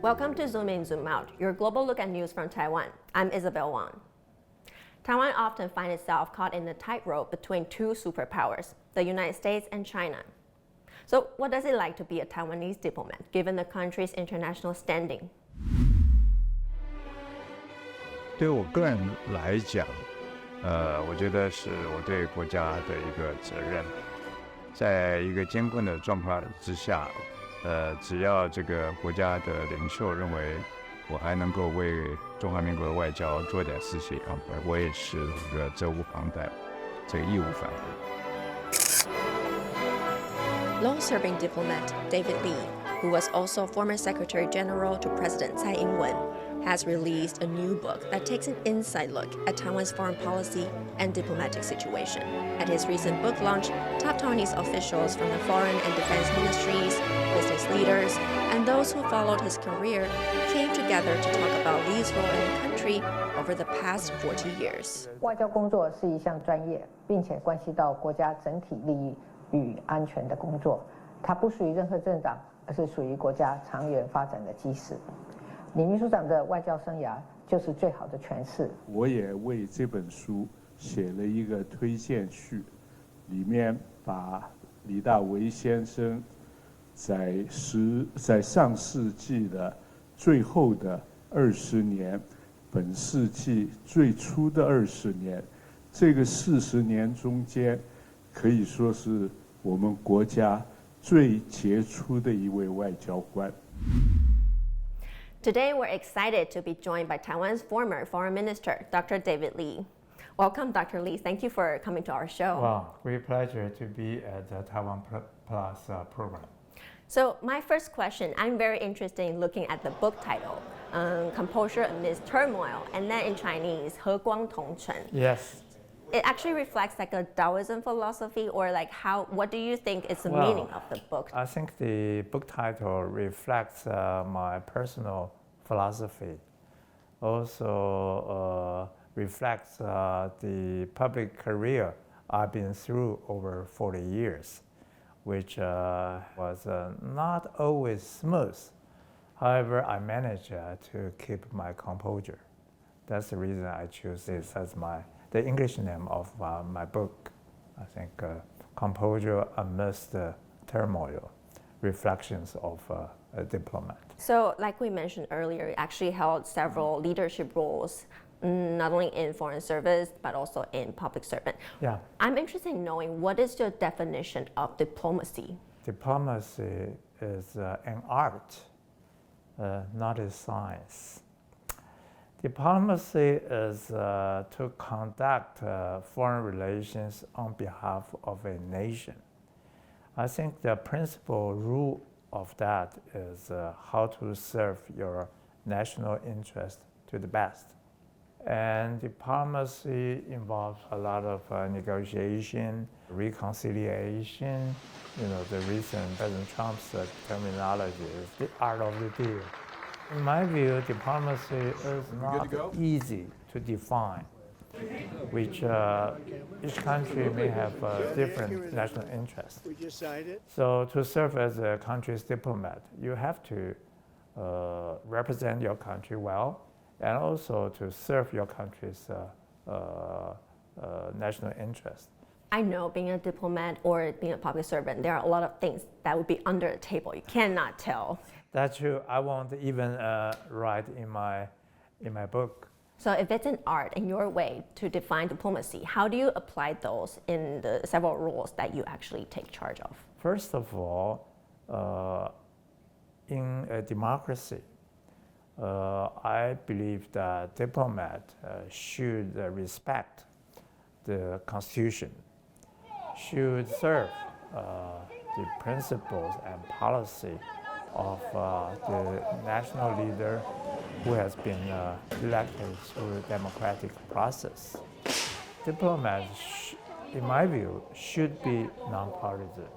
Welcome to Zoom In, Zoom Out, your global look at news from Taiwan. I'm Isabel Wang. Taiwan often finds itself caught in the tightrope between two superpowers, the United States and China. So what does it like to be a Taiwanese diplomat, given the country's international standing? 对我个人来讲，我觉得是我对国家的一个责任，在一个艰困的状况之下，只要这个国家的领袖认为我还能够为中华民国的外交做点事情，我也是这个责无旁贷，这个义无反顾。Long-serving diplomat David Lee, who was also former Secretary General to President Tsai Ing-wen, has released a new book that takes an inside look at Taiwan's foreign policy and diplomatic situation. At his recent book launch, top Taiwanese officials from the foreign and defense ministries, business leaders, and those who followed his career came together to talk about Lee's role in the country over the past 40 years. 外交工作是一项专业，并且关系到国家整体利益与安全的工作，它不属于任何政党，而是属于国家长远发展的基石。李秘书长的外交生涯就是最好的诠释。我也为这本书写了一个推荐序，里面把李大为先生在上世纪的最后的20年，本世纪最初的20年，这个40年中间，可以说是我们国家最杰出的一位外交官。Today, we're excited to be joined by Taiwan's former Foreign Minister, Dr. David Lee. Welcome, Dr. Lee. Thank you for coming to our show. Well, great pleasure to be at the Taiwan Plus program. So my first question, I'm very interested in looking at the book title, Composure Amidst Turmoil, and then in Chinese, 和光同尘. Yes. It actually reflects like a Taoism philosophy, or like what do you think is the meaning of the book? I think the book title reflects my personal philosophy. Also reflects the public career I've been through over 40 years, which was not always smooth. However, I managed to keep my composure. That's the reason I choose this as the English name of my book. I think Composure Amidst Turmoil, Reflections of a Diplomat. So like we mentioned earlier, you actually held several leadership roles, not only in foreign service, but also in public servant. Yeah. I'm interested in knowing what is your definition of diplomacy? Diplomacy is an art, not a science. Diplomacy is to conduct foreign relations on behalf of a nation. I think the principal rule of that is how to serve your national interest to the best. And diplomacy involves a lot of negotiation, reconciliation. You know, the recent President Trump's terminology is the art of the deal. In my view, diplomacy is not easy to define, which each country may have different national interests. So to serve as a country's diplomat, you have to represent your country well, and also to serve your country's national interest. I know being a diplomat or being a public servant, there are a lot of things that would be under the table. You cannot tell. That's true. I won't even write in my book. So if it's an art in your way to define diplomacy, how do you apply those in the several roles that you actually take charge of? First of all, in a democracy, I believe that diplomats should respect the Constitution, should serve the principles and policy of the national leader who has been elected through a democratic process. Diplomats, in my view, should be nonpartisan.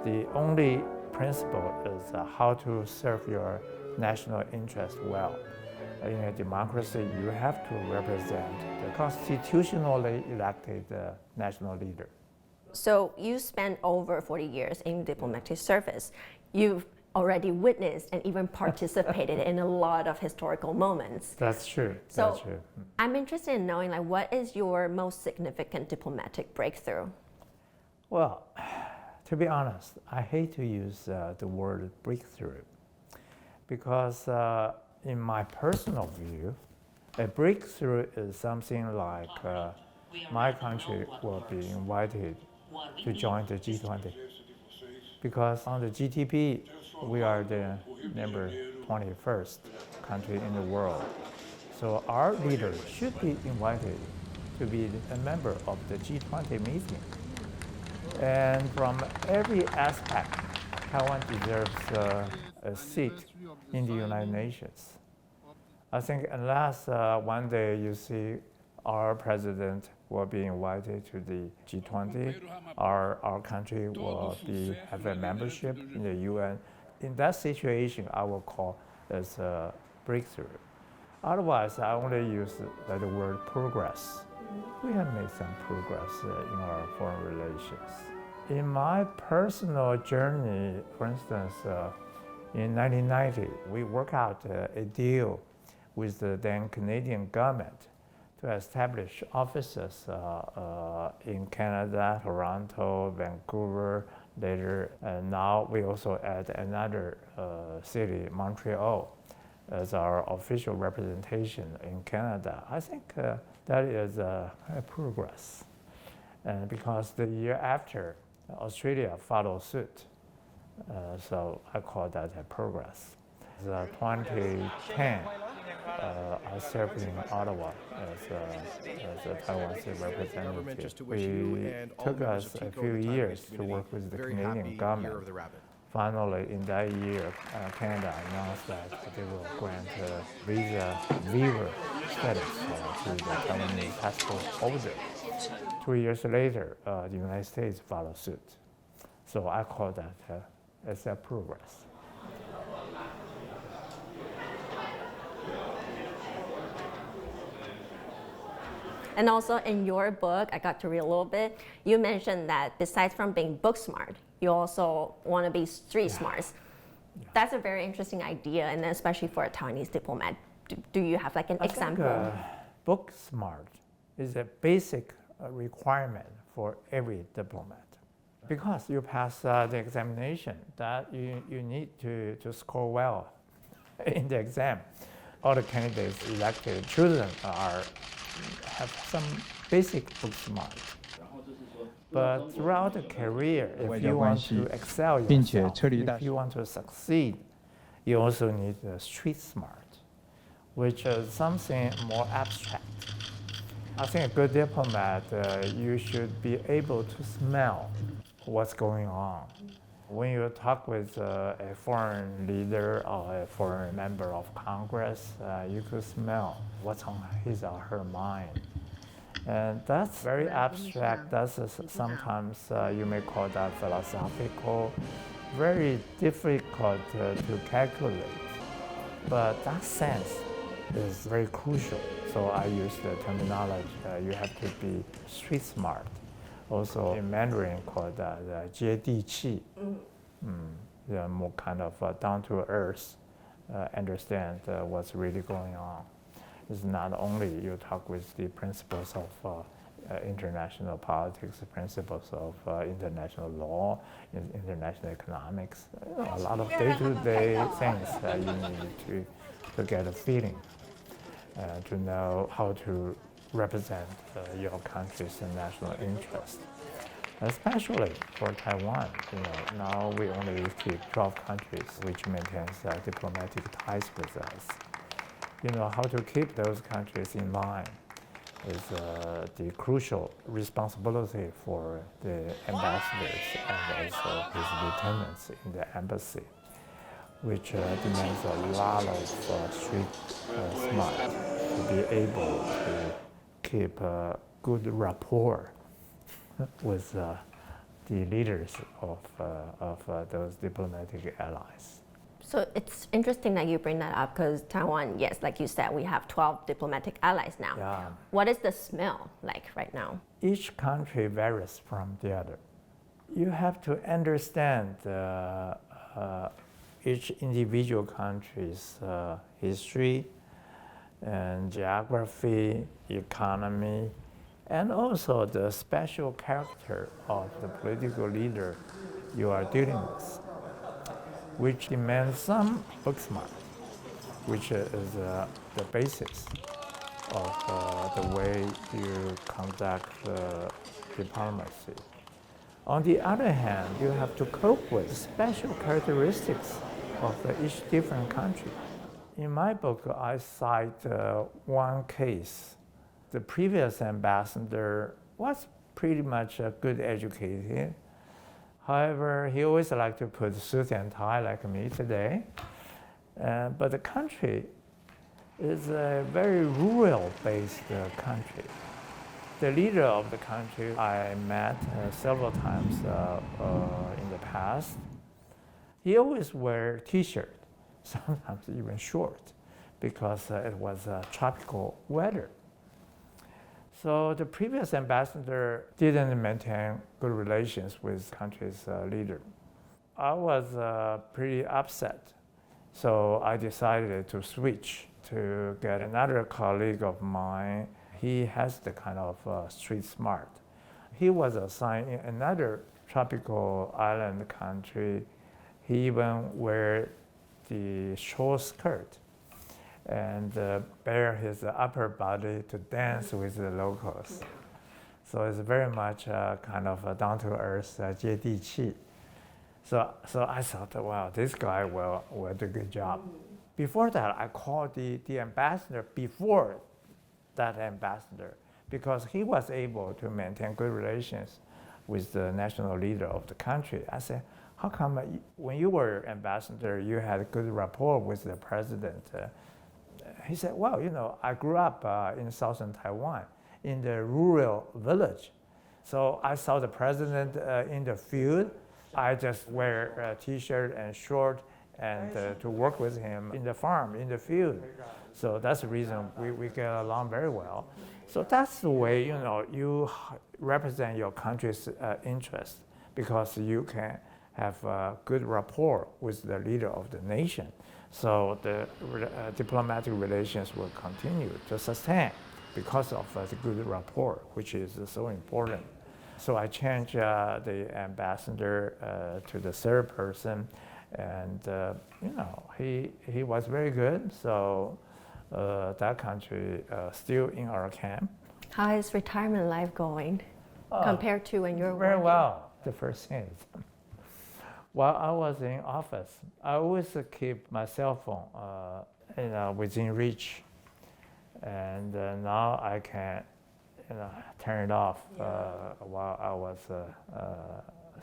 The only principle is how to serve your national interest well. In a democracy, you have to represent the constitutionally elected national leader. So you spent over 40 years in diplomatic service. You've already witnessed and even participated in a lot of historical moments. That's true. So That's true. I'm interested in knowing, like, what is your most significant diplomatic breakthrough? Well, to be honest, I hate to use the word breakthrough because in my personal view, a breakthrough is something like my country will be invited to join the G20. Because on the GDP, we are the number 21st country in the world. So our leader should be invited to be a member of the G20 meeting. And from every aspect, Taiwan deserves a seat in the United Nations. I think unless one day you see our president will be invited to the G20, our country will have a membership in the UN. In that situation, I will call as a breakthrough. Otherwise, I only use the word progress. We have made some progress in our foreign relations. In my personal journey, for instance, in 1990, we worked out a deal with the then Canadian government to establish offices in Canada, Toronto, Vancouver, later. And now we also add another city, Montreal, as our official representation in Canada. I think that is a progress. And because the year after, Australia followed suit. So I call that a progress. 2010, I served in Ottawa as a Taiwanese representative. It took us a few years to work with the Canadian government. Finally, in that year, Canada announced that they will grant visa waiver status to the Taiwanese passport holder. 2 years later, the United States followed suit. So I call that as a progress. And also in your book, I got to read a little bit, you mentioned that besides from being book smart, you also want to be street smart. Yeah. That's a very interesting idea, and especially for a Taiwanese diplomat. Do you have like an example? I think, book smart is a basic requirement for every diplomat. Because you pass the examination, that you need to score well in the exam. All the candidates elected, chosen have some basic book smart. But throughout the career, if you want to excel yourself, if you want to succeed, you also need street smart, which is something more abstract. I think a good diplomat, you should be able to smell what's going on. When you talk with a foreign leader or a foreign member of Congress, you could smell what's on his or her mind. And that's very abstract. That's sometimes you may call that philosophical, very difficult to calculate. But that sense is very crucial. So I use the terminology, you have to be street smart. Also in Mandarin called 接地气, more kind of down to earth, understand what's really going on. It's not only you talk with the principles of international politics, the principles of international law, international economics, a lot of day-to-day things you need to get a feeling, to know how to represent your country's national interest. Especially for Taiwan, now we only keep 12 countries which maintains diplomatic ties with us. How to keep those countries in line is the crucial responsibility for the ambassadors and also his lieutenants in the embassy, which demands a lot of street smart to be able to keep a good rapport with the leaders of those diplomatic allies. So it's interesting that you bring that up because Taiwan, yes, like you said, we have 12 diplomatic allies now. Yeah. What is the smell like right now? Each country varies from the other. You have to understand each individual country's history and geography, economy, and also the special character of the political leader you are dealing with, which demands some book smart, which is the basis of the way you conduct diplomacy. On the other hand, you have to cope with special characteristics of each different country. In my book, I cite one case. The previous ambassador was pretty much good educated. However, he always liked to put suit and tie like me today. But the country is a very rural-based country. The leader of the country I met several times in the past. He always wear T-shirt, sometimes even short, because it was tropical weather. So the previous ambassador didn't maintain good relations with country's leader. I was pretty upset, so I decided to switch to get another colleague of mine. He has the kind of street smart. He was assigned in another tropical island country. He even wear the short skirt and bare his upper body to dance with the locals. So it's very much kind of down-to-earth 接地气. So I thought, wow, this guy will do a good job. Before that, I called the ambassador before that ambassador because he was able to maintain good relations with the national leader of the country. I said, how come when you were ambassador, you had a good rapport with the president? He said, well, you know, I grew up in southern Taiwan, in the rural village. So I saw the president in the field. I just wear a T-shirt and short and to work with him in the farm, in the field. So that's the reason we get along very well. So that's the way, you know, you represent your country's interests because you can have a good rapport with the leader of the nation. So the diplomatic relations will continue to sustain because of the good rapport, which is so important. So I changed the ambassador to the third person, and you know, he was very good. So that country still in our camp. How is retirement life going compared to when you're very working? well. The first thing is, while I was in office, I always keep my cell phone within reach, and now I can turn it off while I was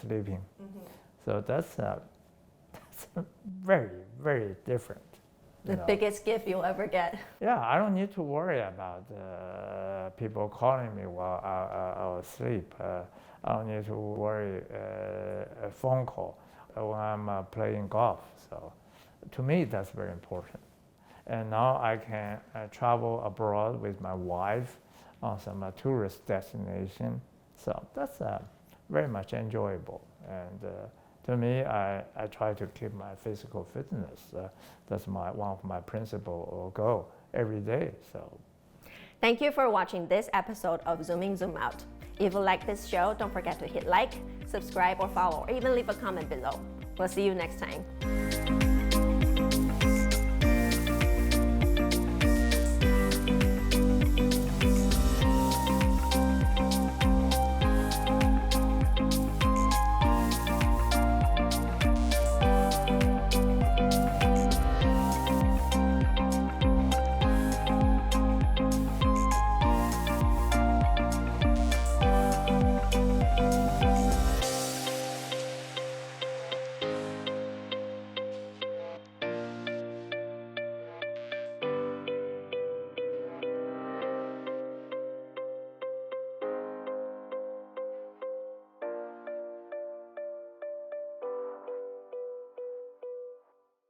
sleeping. Mm-hmm. So that's very, very different. The biggest gift you'll ever get. Yeah, I don't need to worry about people calling me while I was asleep. I don't need to worry a phone call when I'm playing golf. So to me, that's very important. And now I can travel abroad with my wife on some tourist destination. So that's very much enjoyable. And to me, I try to keep my physical fitness. That's one of my principal goal every day. So, thank you for watching this episode of Zoom In, Zoom Out. If you like this show, don't forget to hit like, subscribe or follow, or even leave a comment below. We'll see you next time.